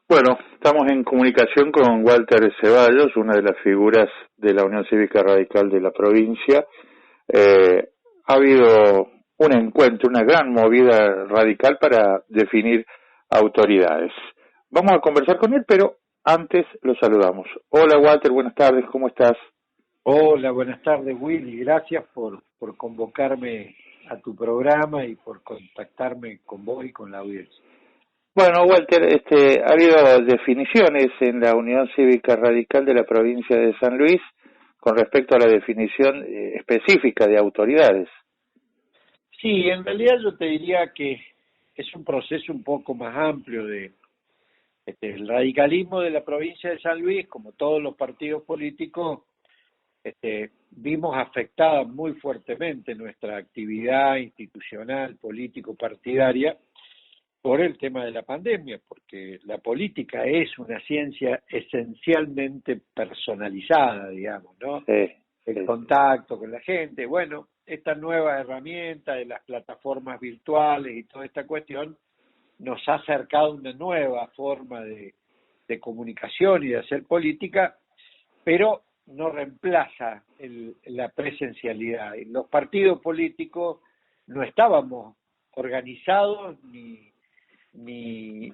Bueno, estamos en comunicación con Walter Ceballos, una de las figuras de la Unión Cívica Radical de la provincia. Ha habido un encuentro, una gran movida radical para definir autoridades. Vamos a conversar con él, pero antes lo saludamos. Hola Walter, buenas tardes, ¿cómo estás? Hola, buenas tardes Willy, gracias por convocarme a tu programa y por contactarme con vos y con la audiencia. Bueno, Walter, ha habido definiciones en la Unión Cívica Radical de la provincia de San Luis con respecto a la definición específica de autoridades. Sí, en realidad yo te diría que es un proceso un poco más amplio de el radicalismo de la provincia de San Luis, como todos los partidos políticos, vimos afectada muy fuertemente nuestra actividad institucional, político-partidaria por el tema de la pandemia, porque la política es una ciencia esencialmente personalizada, digamos, ¿no? Sí. El contacto con la gente. Bueno, esta nueva herramienta de las plataformas virtuales y toda esta cuestión nos ha acercado una nueva forma de comunicación y de hacer política, pero no reemplaza la presencialidad. En los partidos políticos no estábamos organizados ni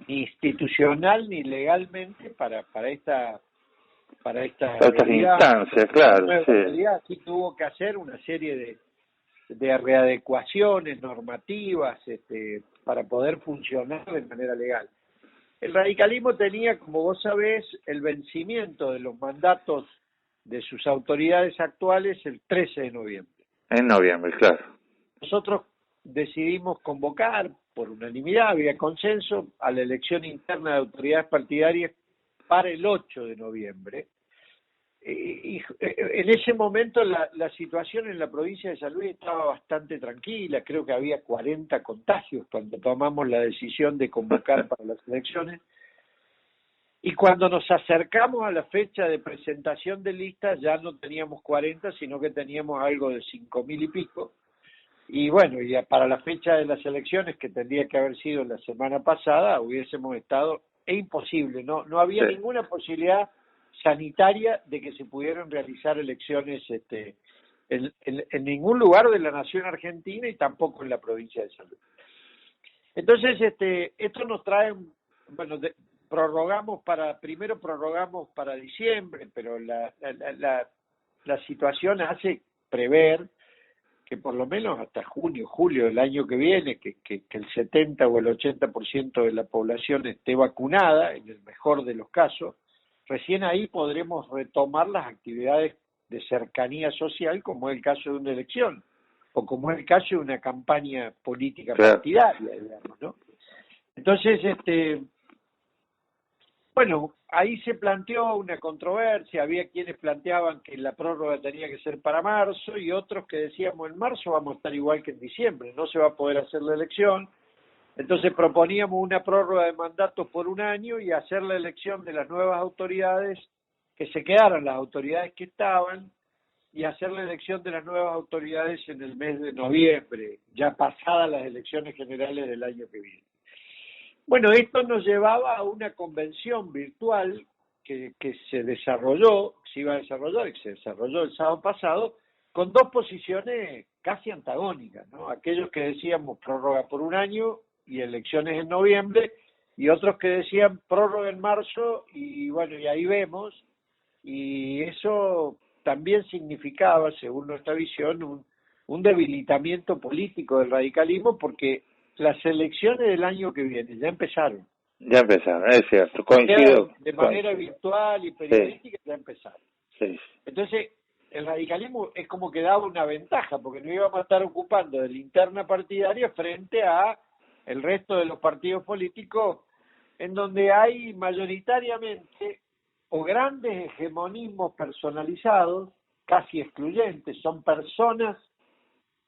institucional ni legalmente para esta realidad, instancias, claro, sí. realidad. Sí tuvo que hacer una serie de readecuaciones normativas para poder funcionar de manera legal. El radicalismo tenía, como vos sabés, el vencimiento de los mandatos de sus autoridades actuales el 13 de noviembre. En noviembre, claro. Nosotros decidimos convocar, por unanimidad, había consenso, a la elección interna de autoridades partidarias para el 8 de noviembre. Y en ese momento la situación en la provincia de San Luis estaba bastante tranquila, creo que había 40 contagios cuando tomamos la decisión de convocar para las elecciones. Y cuando nos acercamos a la fecha de presentación de listas ya no teníamos 40, sino que teníamos algo de 5.000 y pico. Y bueno, y para la fecha de las elecciones, que tendría que haber sido la semana pasada, hubiésemos estado, es imposible, no había ninguna posibilidad sanitaria de que se pudieran realizar elecciones en ningún lugar de la nación argentina y tampoco en la provincia de San Luis. Entonces, esto nos trae, bueno, primero prorrogamos para diciembre, pero la situación hace prever que por lo menos hasta junio, julio del año que viene, que el 70 o el 80% de la población esté vacunada, en el mejor de los casos, recién ahí podremos retomar las actividades de cercanía social, como es el caso de una elección, o como es el caso de una campaña política partidaria, digamos, ¿no? Entonces, bueno, ahí se planteó una controversia, había quienes planteaban que la prórroga tenía que ser para marzo y otros que decíamos en marzo vamos a estar igual que en diciembre, no se va a poder hacer la elección. Entonces proponíamos una prórroga de mandatos por un año y hacer la elección de las nuevas autoridades, que se quedaran las autoridades que estaban, y hacer la elección de las nuevas autoridades en el mes de noviembre, ya pasadas las elecciones generales del año que viene. Bueno, esto nos llevaba a una convención virtual que se desarrolló, se iba a desarrollar, que se desarrolló el sábado pasado, con dos posiciones casi antagónicas, ¿no? Aquellos que decíamos prórroga por un año y elecciones en noviembre, y otros que decían prórroga en marzo, y bueno, y ahí vemos, y eso también significaba, según nuestra visión, un debilitamiento político del radicalismo, porque las elecciones del año que viene ya empezaron. Ya empezaron, es cierto, coincido. De manera virtual y periodística, ya empezaron. Sí. Entonces, el radicalismo es como que daba una ventaja, porque no íbamos a estar ocupando de linterna partidaria frente a el resto de los partidos políticos, en donde hay mayoritariamente o grandes hegemonismos personalizados, casi excluyentes, son personas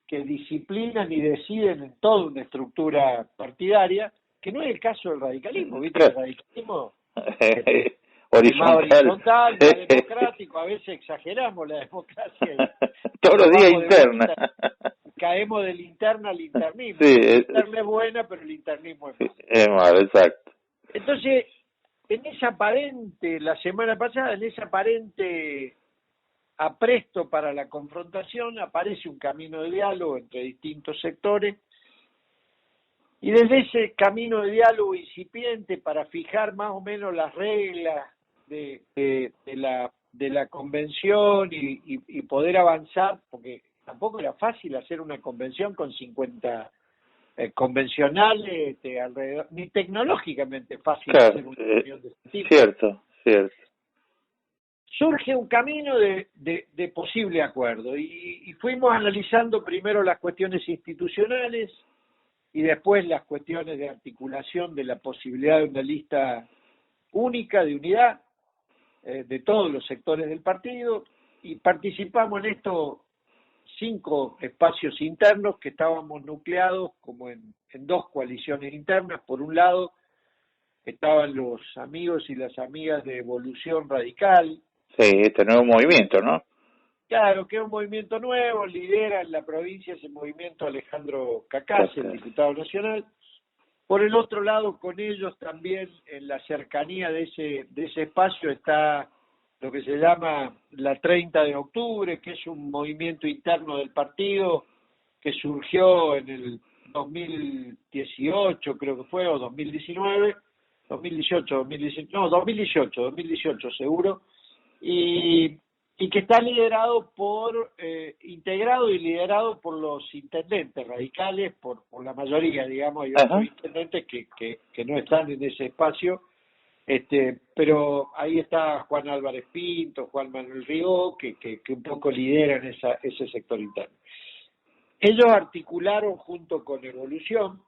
que disciplinan y deciden en toda una estructura partidaria, que no es el caso del radicalismo, ¿viste? El radicalismo horizontal, más democrático, a veces exageramos la democracia. Todos los días interna. Caemos de linterna al internismo. Sí, la linterna es buena, pero el internismo es malo. Es malo, exacto. Entonces, esa aparente, la semana pasada, en esa aparente apresto para la confrontación, aparece un camino de diálogo entre distintos sectores, y desde ese camino de diálogo incipiente para fijar más o menos las reglas de la convención y poder avanzar, porque tampoco era fácil hacer una convención con 50 convencionales alrededor, ni tecnológicamente fácil Claro, hacer una reunión de este tipo. cierto, cierto. Surge un camino de posible acuerdo y fuimos analizando primero las cuestiones institucionales y después las cuestiones de articulación de la posibilidad de una lista única de unidad de todos los sectores del partido, y participamos en estos 5 espacios internos que estábamos nucleados como en 2 coaliciones internas. Por un lado estaban los amigos y las amigas de Evolución Radical. Sí, este nuevo movimiento, ¿no? Claro, que es un movimiento nuevo, lidera en la provincia ese movimiento Alejandro Cacaz, el diputado nacional. Por el otro lado, con ellos también en la cercanía de ese espacio está lo que se llama la 30 de octubre, que es un movimiento interno del partido que surgió en el 2018, creo que fue, o 2019, 2018 seguro, y que está liderado integrado y liderado por los intendentes radicales, por la mayoría, digamos. Hay otros intendentes que no están en ese espacio, pero ahí está Juan Álvarez Pinto, Juan Manuel Rigó, que un poco lideran ese sector interno. Ellos articularon junto con Evolución,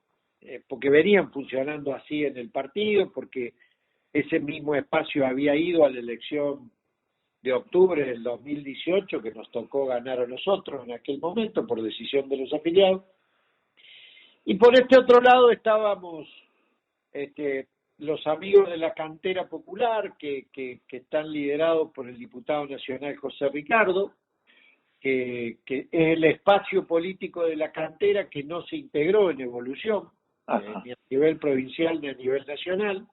porque venían funcionando así en el partido, porque ese mismo espacio había ido a la elección de octubre del 2018, que nos tocó ganar a nosotros en aquel momento por decisión de los afiliados. Y por este otro lado estábamos los amigos de la cantera popular, que están liderados por el diputado nacional José Ricardo, que es el espacio político de la cantera que no se integró en Evolución, ni a nivel provincial ni a nivel nacional.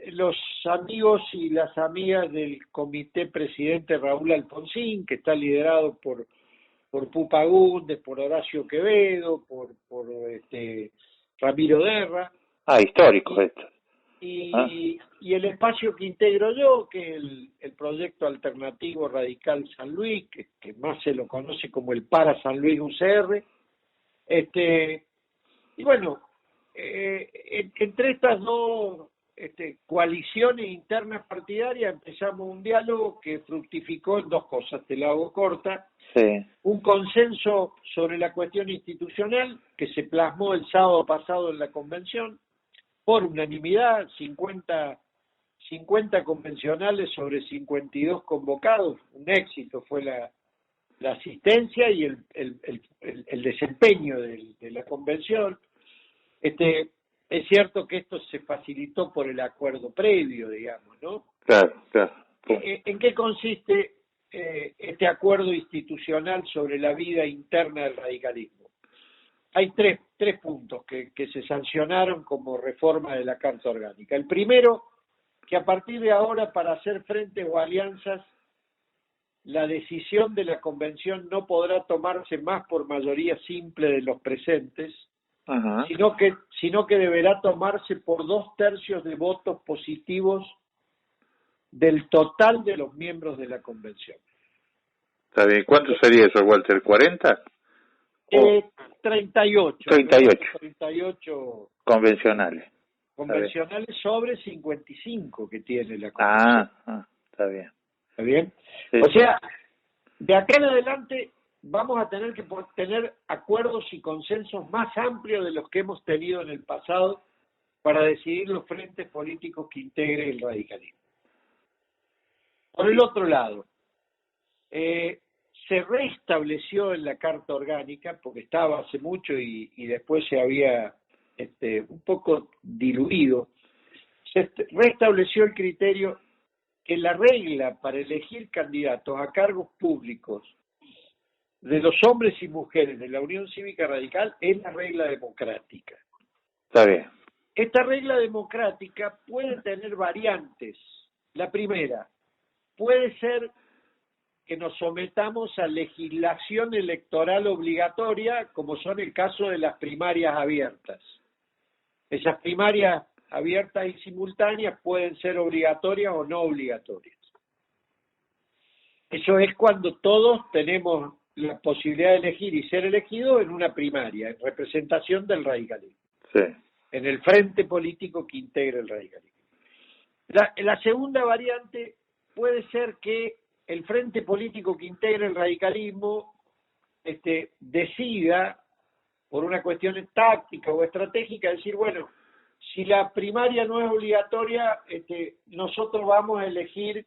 Los amigos y las amigas del comité presidente Raúl Alfonsín, que está liderado por Pupa Gundes, por Horacio Quevedo, por Ramiro Derra. Histórico esto. Y el espacio que integro yo, que es el proyecto alternativo Radical San Luis, que más se lo conoce como el Para San Luis UCR. Y bueno, entre estas 2 coaliciones internas partidarias empezamos un diálogo que fructificó en 2 cosas, te la hago corta. Sí. Un consenso sobre la cuestión institucional que se plasmó el sábado pasado en la convención por unanimidad, 50 convencionales sobre 52 convocados. Un éxito fue la asistencia y el desempeño de la convención. Es cierto que esto se facilitó por el acuerdo previo, digamos, ¿no? Claro. ¿En qué consiste este acuerdo institucional sobre la vida interna del radicalismo? Hay tres puntos que se sancionaron como reforma de la Carta Orgánica. El primero, que a partir de ahora, para hacer frente o alianzas, la decisión de la convención no podrá tomarse más por mayoría simple de los presentes, sino que deberá tomarse por 2/3 de votos positivos del total de los miembros de la convención. Está bien. ¿Cuánto sería eso, Walter? ¿40? 38. 38 convencionales. Convencionales sobre 55 que tiene la convención. Está bien. ¿Está bien? Sí, o sea, de acá en adelante vamos a tener que tener acuerdos y consensos más amplios de los que hemos tenido en el pasado para decidir los frentes políticos que integren el radicalismo. Por el otro lado, se restableció en la Carta Orgánica, porque estaba hace mucho y después se había un poco diluido, se restableció el criterio que la regla para elegir candidatos a cargos públicos de los hombres y mujeres de la Unión Cívica Radical es la regla democrática. Está bien. esta regla democrática puede tener variantes. La primera, puede ser que nos sometamos a legislación electoral obligatoria, como son el caso de las primarias abiertas. Esas primarias abiertas y simultáneas pueden ser obligatorias o no obligatorias. Eso es cuando todos tenemos la posibilidad de elegir y ser elegidos en una primaria, en representación del radicalismo, sí, en el frente político que integra el radicalismo. La segunda variante puede ser que el frente político que integra el radicalismo decida, por una cuestión táctica o estratégica, decir, bueno, si la primaria no es obligatoria, nosotros vamos a elegir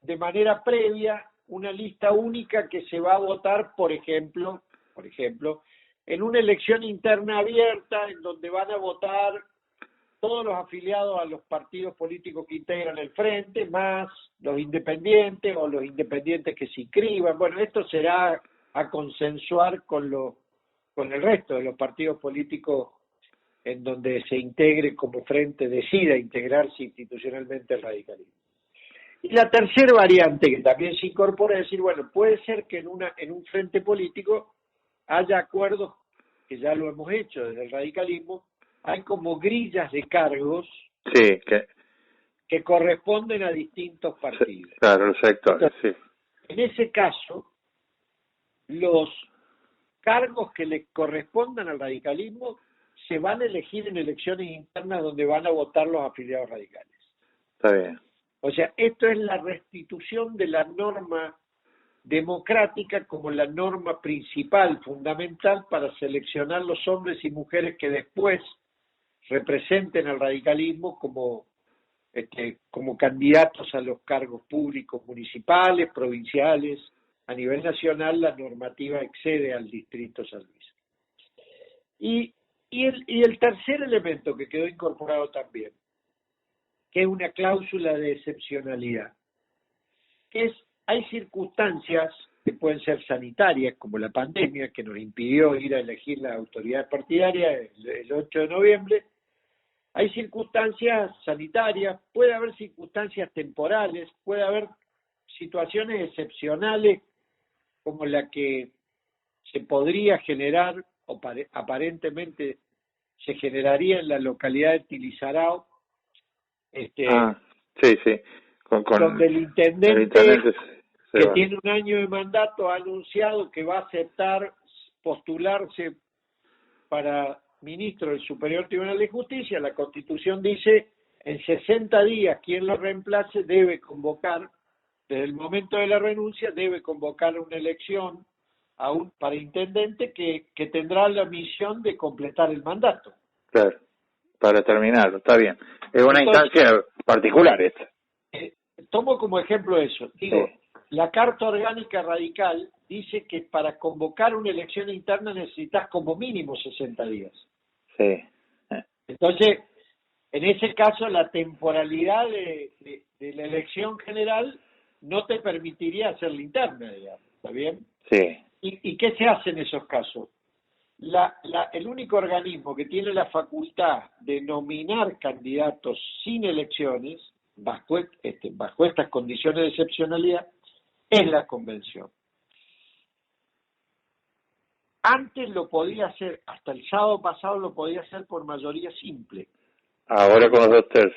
de manera previa una lista única que se va a votar, por ejemplo, en una elección interna abierta en donde van a votar todos los afiliados a los partidos políticos que integran el frente, más los independientes o los independientes que se inscriban. Bueno, esto será a consensuar con el resto de los partidos políticos en donde se integre como frente, decida integrarse institucionalmente el radicalismo. Y la tercera variante que también se incorpora es decir, bueno, puede ser que en un frente político haya acuerdos, que ya lo hemos hecho desde el radicalismo, hay como grillas de cargos sí, que corresponden a distintos partidos. Claro, los sectores, sí. En ese caso, los cargos que le correspondan al radicalismo se van a elegir en elecciones internas donde van a votar los afiliados radicales. Está bien. O sea, esto es la restitución de la norma democrática como la norma principal, fundamental, para seleccionar los hombres y mujeres que después representen al radicalismo como candidatos a los cargos públicos municipales, provinciales. A nivel nacional la normativa excede al distrito San Luis. Y el tercer elemento que quedó incorporado también, que es una cláusula de excepcionalidad, que hay circunstancias que pueden ser sanitarias, como la pandemia, que nos impidió ir a elegir las autoridades partidarias el 8 de noviembre. Hay circunstancias sanitarias, puede haber circunstancias temporales, puede haber situaciones excepcionales como la que se podría generar, o aparentemente se generaría en la localidad de Tilizarao, sí, donde el intendente que tiene un año de mandato ha anunciado que va a aceptar postularse para ministro del Superior Tribunal de Justicia. La Constitución dice en 60 días quien lo reemplace debe convocar, desde el momento de la renuncia, debe convocar una elección para intendente que tendrá la misión de completar el mandato. Claro, para terminarlo, está bien. Es una instancia particular esta. Tomo como ejemplo eso. Digo, sí. La Carta Orgánica Radical dice que para convocar una elección interna necesitas como mínimo 60 días. Sí. Entonces, en ese caso, la temporalidad de la elección general no te permitiría hacer la interna, digamos. ¿Está bien? Sí. ¿Y qué se hace en esos casos? El único organismo que tiene la facultad de nominar candidatos sin elecciones, bajo estas condiciones de excepcionalidad, es la convención. Antes lo podía hacer, hasta el sábado pasado lo podía hacer por mayoría simple. Ahora con los 2/3.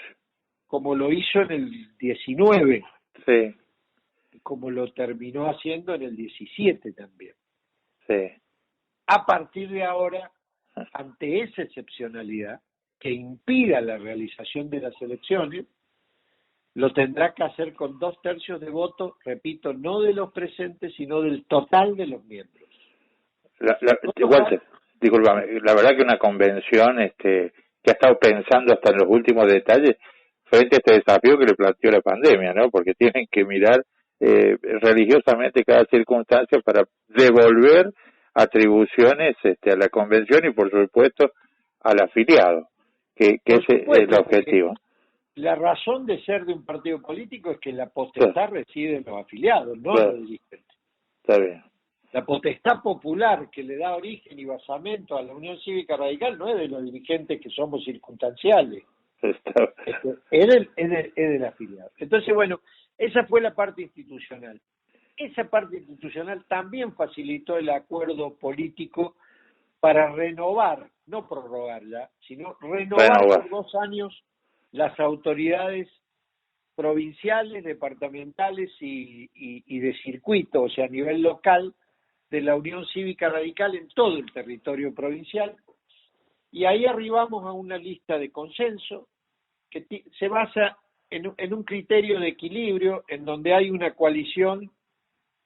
Como lo hizo en el 19. Sí. Como lo terminó haciendo en el 17 también. Sí. A partir de ahora, ante esa excepcionalidad que impida la realización de las elecciones, lo tendrá que hacer con 2/3 de votos, repito, no de los presentes, sino del total de los miembros. Walter, discúlpame, la verdad que una convención que ha estado pensando hasta en los últimos detalles frente a este desafío que le planteó la pandemia, ¿no? Porque tienen que mirar religiosamente cada circunstancia para devolver atribuciones a la convención y por supuesto al afiliado, que ese es el objetivo. La razón de ser de un partido político es que la potestad reside en los afiliados, no en los dirigentes. Está bien. la potestad popular que le da origen y basamento a la Unión Cívica Radical no es de los dirigentes que somos circunstanciales, es del afiliado. Entonces, bueno, esa fue la parte institucional. Esa parte institucional también facilitó el acuerdo político para renovar, no prorrogar ya, sino renovar por 2 años las autoridades provinciales, departamentales y de circuito, o sea, a nivel local, de la Unión Cívica Radical en todo el territorio provincial. Y ahí arribamos a una lista de consenso que se basa en un criterio de equilibrio, en donde hay una coalición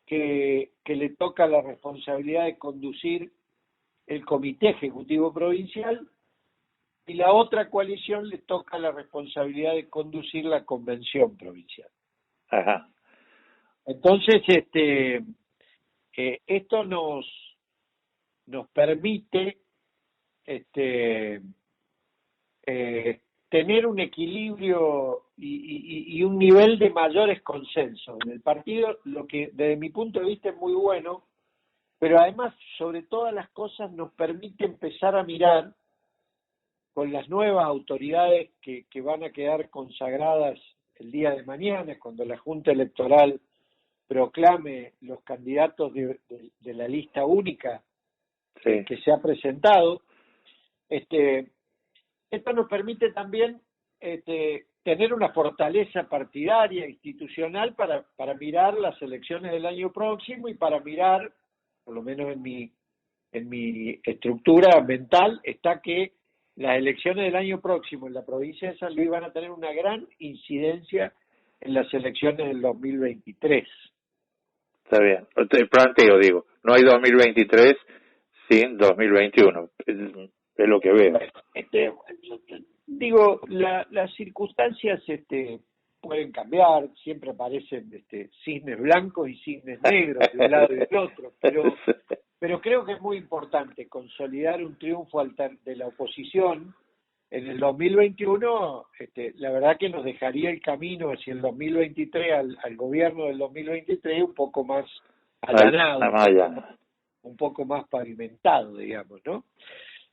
que le toca la responsabilidad de conducir el Comité Ejecutivo Provincial, y la otra coalición le toca la responsabilidad de conducir la Convención Provincial. Ajá. Entonces, esto nos permite tener un equilibrio y un nivel de mayores consensos en el partido, lo que desde mi punto de vista es muy bueno, pero además, sobre todas las cosas, nos permite empezar a mirar con las nuevas autoridades que van a quedar consagradas el día de mañana, cuando la Junta Electoral proclame los candidatos de la lista única que se ha presentado. Esto nos permite también tener una fortaleza partidaria, institucional, para mirar las elecciones del año próximo y para mirar, por lo menos en mi estructura mental, está que las elecciones del año próximo en la provincia de San Luis van a tener una gran incidencia en las elecciones del 2023. Está bien. El planteo, digo, no hay 2023 sin 2021. Es lo que veo. Digo, las circunstancias pueden cambiar, siempre aparecen cisnes blancos y cisnes negros de un lado y del otro, pero creo que es muy importante consolidar un triunfo de la oposición en el 2021. La verdad que nos dejaría el camino hacia el 2023, al gobierno del 2023, un poco más allanado, un poco más pavimentado, digamos, ¿no?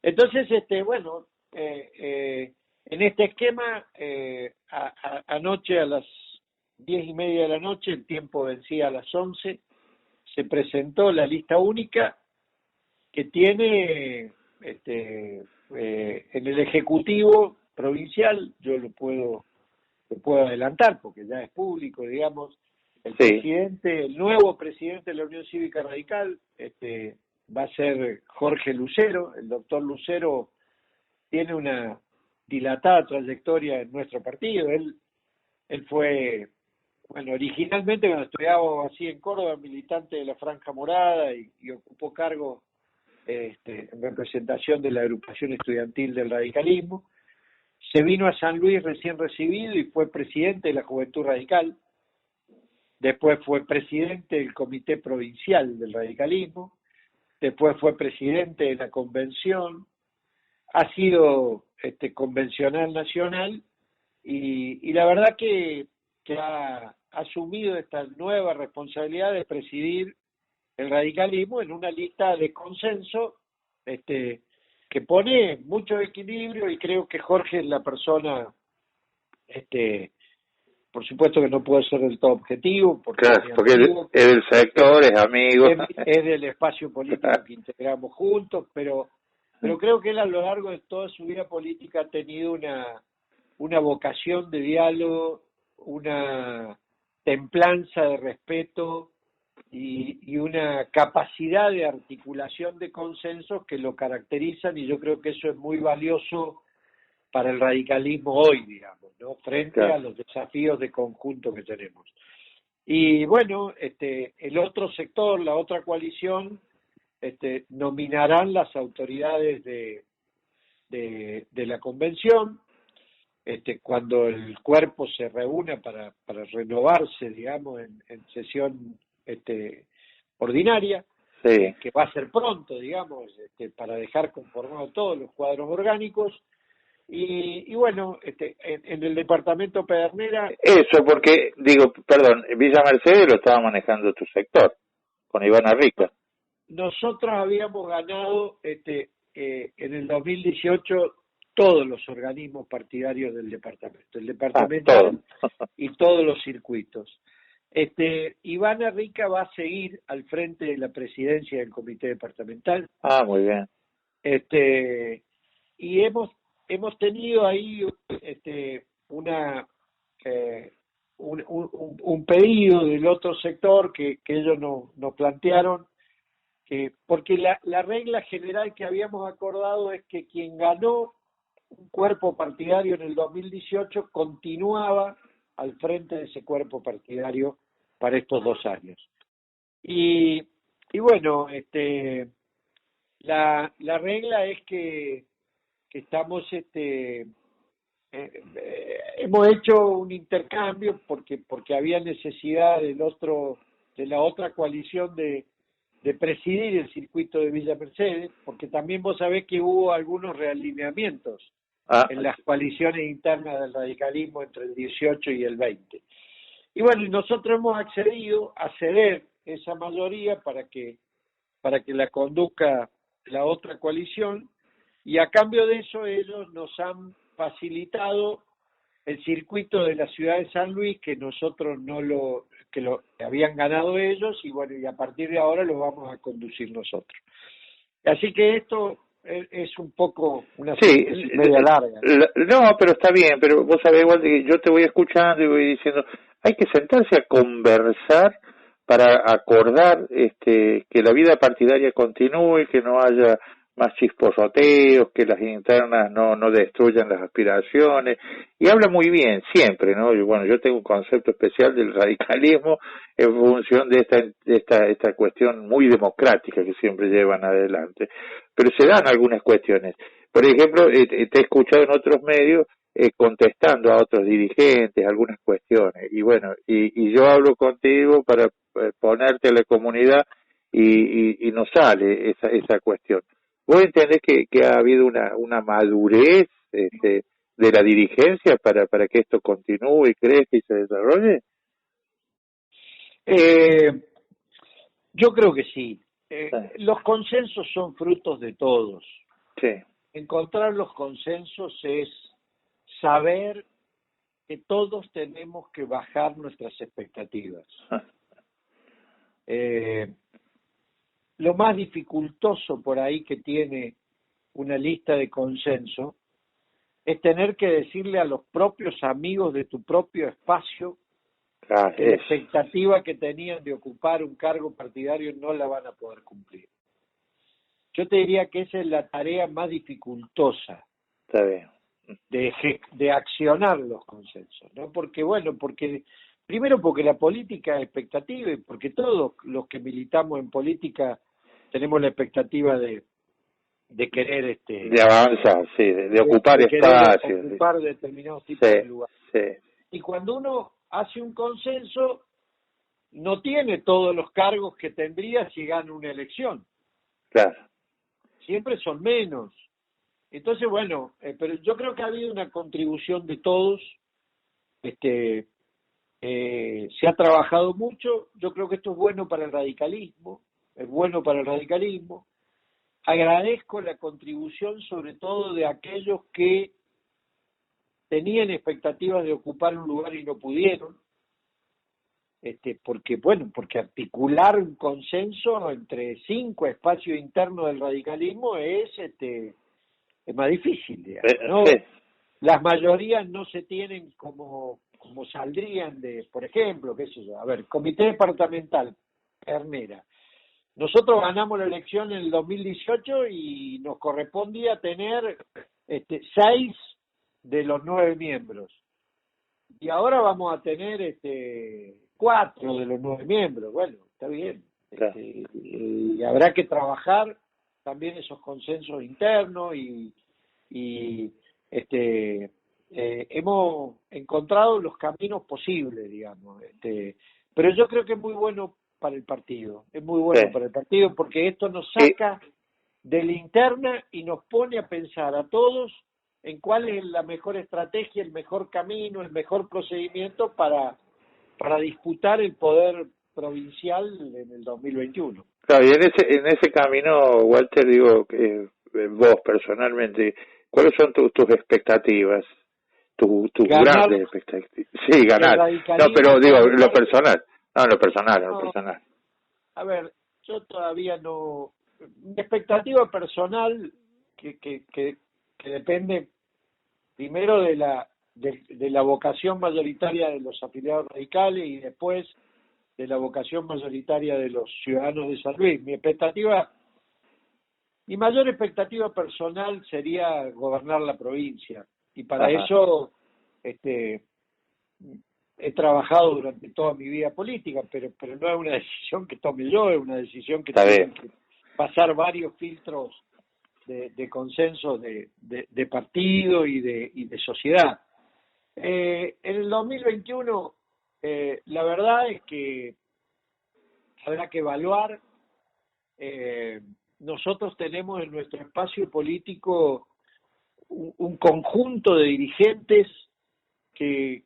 Entonces, bueno, en este esquema, anoche a las 10:30 de la noche, el tiempo vencía a las 11, se presentó la lista única que tiene en el Ejecutivo Provincial, yo lo puedo adelantar porque ya es público, digamos, el nuevo presidente de la Unión Cívica Radical va a ser Jorge Lucero. El doctor Lucero tiene una dilatada trayectoria en nuestro partido. Él fue, bueno, originalmente cuando estudiaba así en Córdoba, militante de la Franja Morada y ocupó cargo en representación de la agrupación estudiantil del radicalismo. Se vino a San Luis recién recibido y fue presidente de la Juventud Radical. Después fue presidente del Comité Provincial del Radicalismo. Después fue presidente de la Convención. Ha sido convencional nacional y la verdad que ha asumido esta nueva responsabilidad de presidir el radicalismo en una lista de consenso que pone mucho equilibrio, y creo que Jorge es la persona, por supuesto que no puede ser del todo objetivo, porque es del sector, es amigo. Es del espacio político que integramos juntos, pero creo que él a lo largo de toda su vida política ha tenido una vocación de diálogo, una templanza de respeto y una capacidad de articulación de consensos que lo caracterizan, y yo creo que eso es muy valioso para el radicalismo hoy, digamos, ¿no? Frente a los desafíos de conjunto que tenemos. Y bueno, el otro sector, la otra coalición, nominarán las autoridades de la convención, cuando el cuerpo se reúna para renovarse, digamos, en sesión ordinaria, que va a ser pronto, digamos, para dejar conformados todos los cuadros orgánicos. Y bueno, en el departamento Pedernera... Eso, porque, digo, perdón, Villa Mercedes lo estaba manejando tu sector, con Ivana Rica. nosotros habíamos ganado en el 2018 todos los organismos partidarios del departamento, el departamental y todos los circuitos. Iván Rica va a seguir al frente de la presidencia del comité departamental. Muy bien. Y hemos tenido ahí un pedido del otro sector que ellos nos plantearon, porque la regla general que habíamos acordado es que quien ganó un cuerpo partidario en el 2018 continuaba al frente de ese cuerpo partidario para estos 2 años. Y bueno, la regla es que estamos hemos hecho un intercambio porque había necesidad de la otra coalición de presidir el circuito de Villa Mercedes, porque también vos sabés que hubo algunos realineamientos en las coaliciones internas del radicalismo entre el 18 y el 20. Y bueno, nosotros hemos accedido a ceder esa mayoría para que la conduzca la otra coalición, y a cambio de eso ellos nos han facilitado el circuito de la ciudad de San Luis, que nosotros lo habían ganado ellos, y bueno, y a partir de ahora lo vamos a conducir nosotros. Así que esto es un poco una media larga. No, pero está bien, pero vos sabés, igual que yo te voy escuchando y voy diciendo, hay que sentarse a conversar para acordar que la vida partidaria continúe, que no haya más chisporroteos, que las internas no destruyan las aspiraciones, y habla muy bien, siempre, ¿no? Yo tengo un concepto especial del radicalismo en función de esta cuestión muy democrática que siempre llevan adelante, pero se dan algunas cuestiones. Por ejemplo, te he escuchado en otros medios contestando a otros dirigentes algunas cuestiones, y bueno, y yo hablo contigo para ponerte a la comunidad y no sale esa cuestión. ¿Vos entendés que ha habido una madurez de la dirigencia para que esto continúe y crezca y se desarrolle? Yo creo que sí. Los consensos son frutos de todos. Sí. Encontrar los consensos es saber que todos tenemos que bajar nuestras expectativas. Lo más dificultoso por ahí que tiene una lista de consenso es tener que decirle a los propios amigos de tu propio espacio que la expectativa que tenían de ocupar un cargo partidario no la van a poder cumplir. Yo te diría que esa es la tarea más dificultosa. Está bien. De accionar los consensos, ¿no? Porque primero porque la política es expectativa, y porque todos los que militamos en política tenemos la expectativa de querer de avanzar, sí, de ocupar espacios, ocupar determinados tipos de lugares. Sí. Y cuando uno hace un consenso, no tiene todos los cargos que tendría si gana una elección. Claro. Siempre son menos. Entonces, bueno, pero yo creo que ha habido una contribución de todos. Se ha trabajado mucho. Yo creo que esto es bueno para el radicalismo. Agradezco la contribución, sobre todo de aquellos que tenían expectativas de ocupar un lugar y no pudieron. Porque articular un consenso entre 5 espacios internos del radicalismo es más difícil, digamos, ¿no? Sí. Las mayorías no se tienen como saldrían de, por ejemplo, qué sé yo, comité departamental, Ternera. Nosotros ganamos la elección en el 2018 y nos correspondía tener 6 de los 9 miembros. Y ahora vamos a tener 4 de los 9 miembros. Bueno, está bien. Claro. Y habrá que trabajar también esos consensos internos y hemos encontrado los caminos posibles, digamos. Pero yo creo que es muy bueno para el partido. Es muy bueno para el partido porque esto nos saca de la interna y nos pone a pensar a todos en cuál es la mejor estrategia, el mejor camino, el mejor procedimiento para disputar el poder provincial en el 2021. Claro, y en ese camino, Walter, digo, vos personalmente, ¿cuáles son tus expectativas? Tus Ganar grandes expectativas. Sí, el ganar. No, radicalismo pero digo, forme lo parte. personal. No, lo personal, lo No, personal. a ver, yo todavía no. Mi expectativa personal, que, que, que, que depende primero de la vocación mayoritaria de los afiliados radicales y después de la vocación mayoritaria de los ciudadanos de San Luis. Mi mayor expectativa personal sería gobernar la provincia y para Ajá, eso este, he trabajado durante toda mi vida política, pero no es una decisión que tome yo, es una decisión que está bien. tienen que pasar varios filtros de consenso de partido y de sociedad. En el 2021, la verdad es que habrá que evaluar. eh, Nosotros tenemos en nuestro espacio político un conjunto de dirigentes que,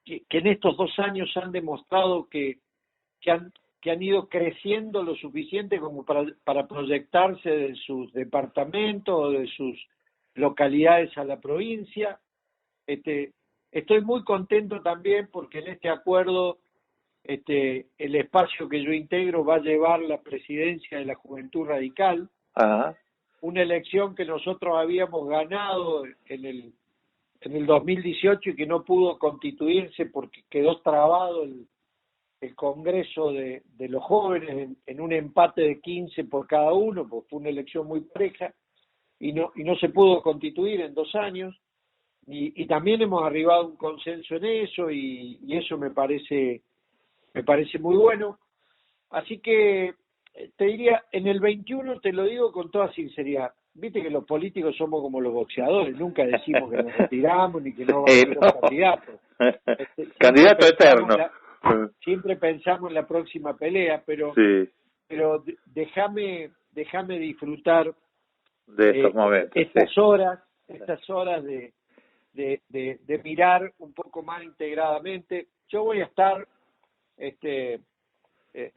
que en estos 2 años han demostrado que han, que han ido creciendo lo suficiente como para proyectarse de sus departamentos o de sus localidades a la provincia. Este, Estoy muy contento también porque en este acuerdo el espacio que yo integro va a llevar la presidencia de la Juventud Radical, Ajá, una elección que nosotros habíamos ganado en el 2018 y que no pudo constituirse porque quedó trabado el Congreso de los jóvenes en un empate de 15 por cada uno, porque fue una elección muy pareja y no se pudo constituir en 2 años. Y también hemos arribado a un consenso en eso y eso me parece muy bueno. Así que te diría, en el 21 te lo digo con toda sinceridad, viste que los políticos somos como los boxeadores, nunca decimos que nos retiramos ni que no vamos a ser no. candidatos. Siempre Candidato pensamos eterno. siempre pensamos en la próxima pelea, Sí, pero déjame disfrutar de estos momentos, sí. estas horas de mirar un poco más integradamente. Yo voy a estar,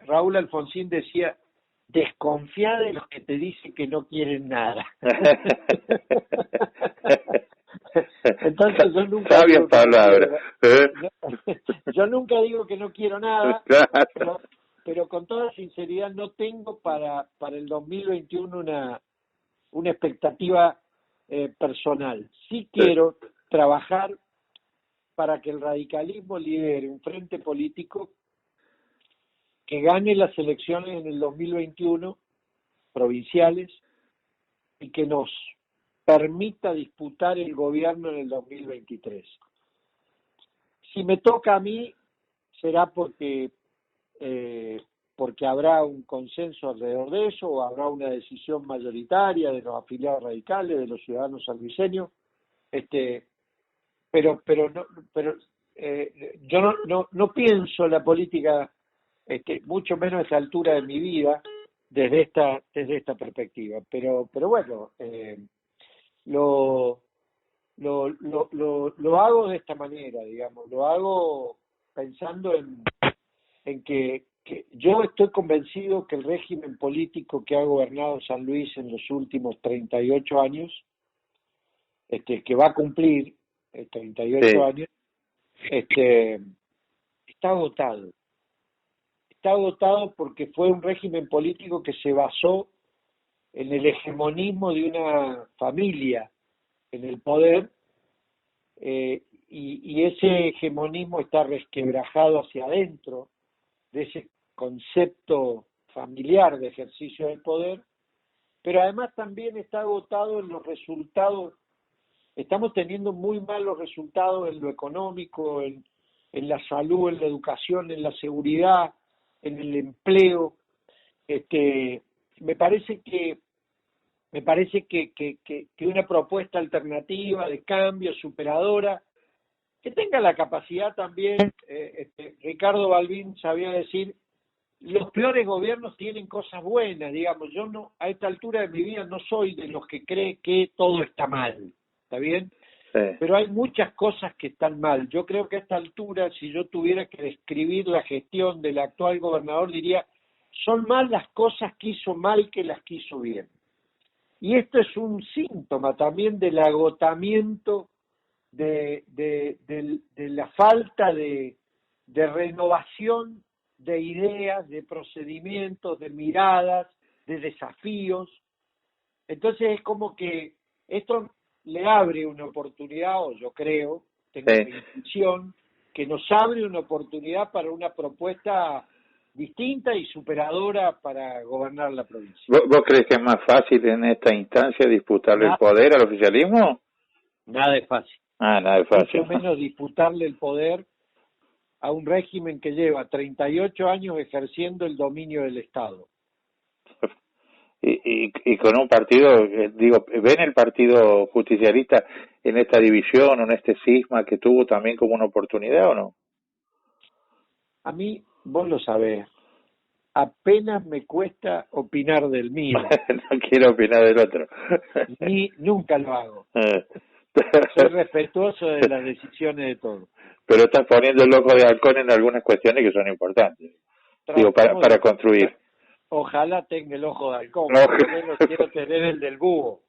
Raúl Alfonsín decía, desconfía de los que te dicen que no quieren nada. Entonces yo nunca Sabias digo que no palabras. quiero, yo nunca digo que no quiero nada, Claro. pero con toda sinceridad no tengo para el 2021 una expectativa personal. Sí quiero trabajar para que el radicalismo lidere un frente político que gane las elecciones en el 2021 provinciales y que nos permita disputar el gobierno en el 2023. Si me toca a mí, será porque habrá un consenso alrededor de eso o habrá una decisión mayoritaria de los afiliados radicales, de los ciudadanos salviseños, pero yo no pienso la política, mucho menos a esta altura de mi vida, desde esta perspectiva. Pero bueno, lo hago de esta manera, digamos, lo hago pensando en que yo estoy convencido que el régimen político que ha gobernado San Luis en los últimos 38 años, que va a cumplir 38 Sí. años, está agotado. Está agotado porque fue un régimen político que se basó en el hegemonismo de una familia en el poder, y ese hegemonismo está resquebrajado hacia adentro de ese concepto familiar de ejercicio del poder, pero además también está agotado en los resultados. Estamos teniendo muy malos resultados en lo económico, en la salud, en la educación, en la seguridad, en el empleo. Me parece que una propuesta alternativa de cambio, superadora, que tenga la capacidad también, Ricardo Balbín sabía decir, los peores gobiernos tienen cosas buenas, digamos, yo no, a esta altura de mi vida no soy de los que cree que todo está mal, ¿está bien? Sí. Pero hay muchas cosas que están mal. Yo creo que a esta altura, si yo tuviera que describir la gestión del actual gobernador, diría son más las cosas que hizo mal que las que hizo bien. Y esto es un síntoma también del agotamiento, de la falta de renovación de ideas, de procedimientos, de miradas, de desafíos. Entonces es como que esto le abre una oportunidad, o yo creo, tengo la intuición, que nos abre una oportunidad para una propuesta distinta y superadora para gobernar la provincia. ¿Vos crees que es más fácil en esta instancia disputarle el poder al oficialismo? Nada es fácil. Nada es fácil. Mucho menos disputarle el poder a un régimen que lleva 38 años ejerciendo el dominio del Estado. Y con un partido, digo, ¿ven el partido justicialista en esta división o en este cisma que tuvo también como una oportunidad o no? A mí, vos lo sabés, apenas me cuesta opinar del mío. No quiero opinar del otro. Nunca lo hago. Soy respetuoso de las decisiones de todos. Pero estás poniendo el ojo de halcón en algunas cuestiones que son importantes. Digo, para construir. Ojalá tenga el ojo de halcón, por lo menos quiero tener el del búho.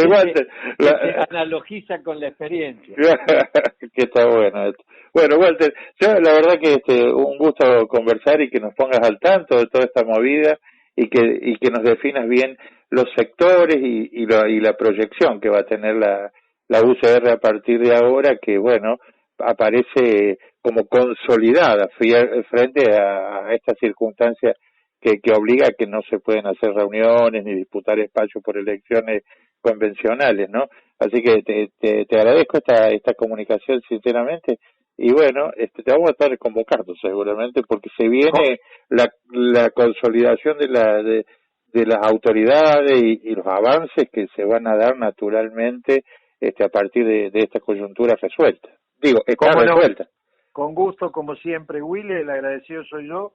Walter, se analogiza con la experiencia. Que está bueno esto. Bueno, Walter, yo la verdad que un gusto conversar y que nos pongas al tanto de toda esta movida y que nos definas bien los sectores y la proyección que va a tener la UCR a partir de ahora, que bueno, aparece como consolidada frente a esta circunstancia que obliga a que no se pueden hacer reuniones ni disputar espacios por elecciones convencionales, ¿no? Así que te agradezco esta comunicación sinceramente y bueno, te vamos a estar convocando seguramente porque se viene la consolidación de las autoridades y los avances que se van a dar naturalmente a partir de esta coyuntura resuelta. Digo, está resuelta. Con gusto, como siempre, Willy, el agradecido soy yo.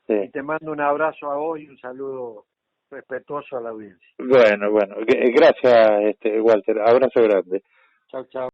Sí. Y te mando un abrazo a vos y un saludo respetuoso a la audiencia. Bueno, gracias, Walter. Abrazo grande. Chao, chao.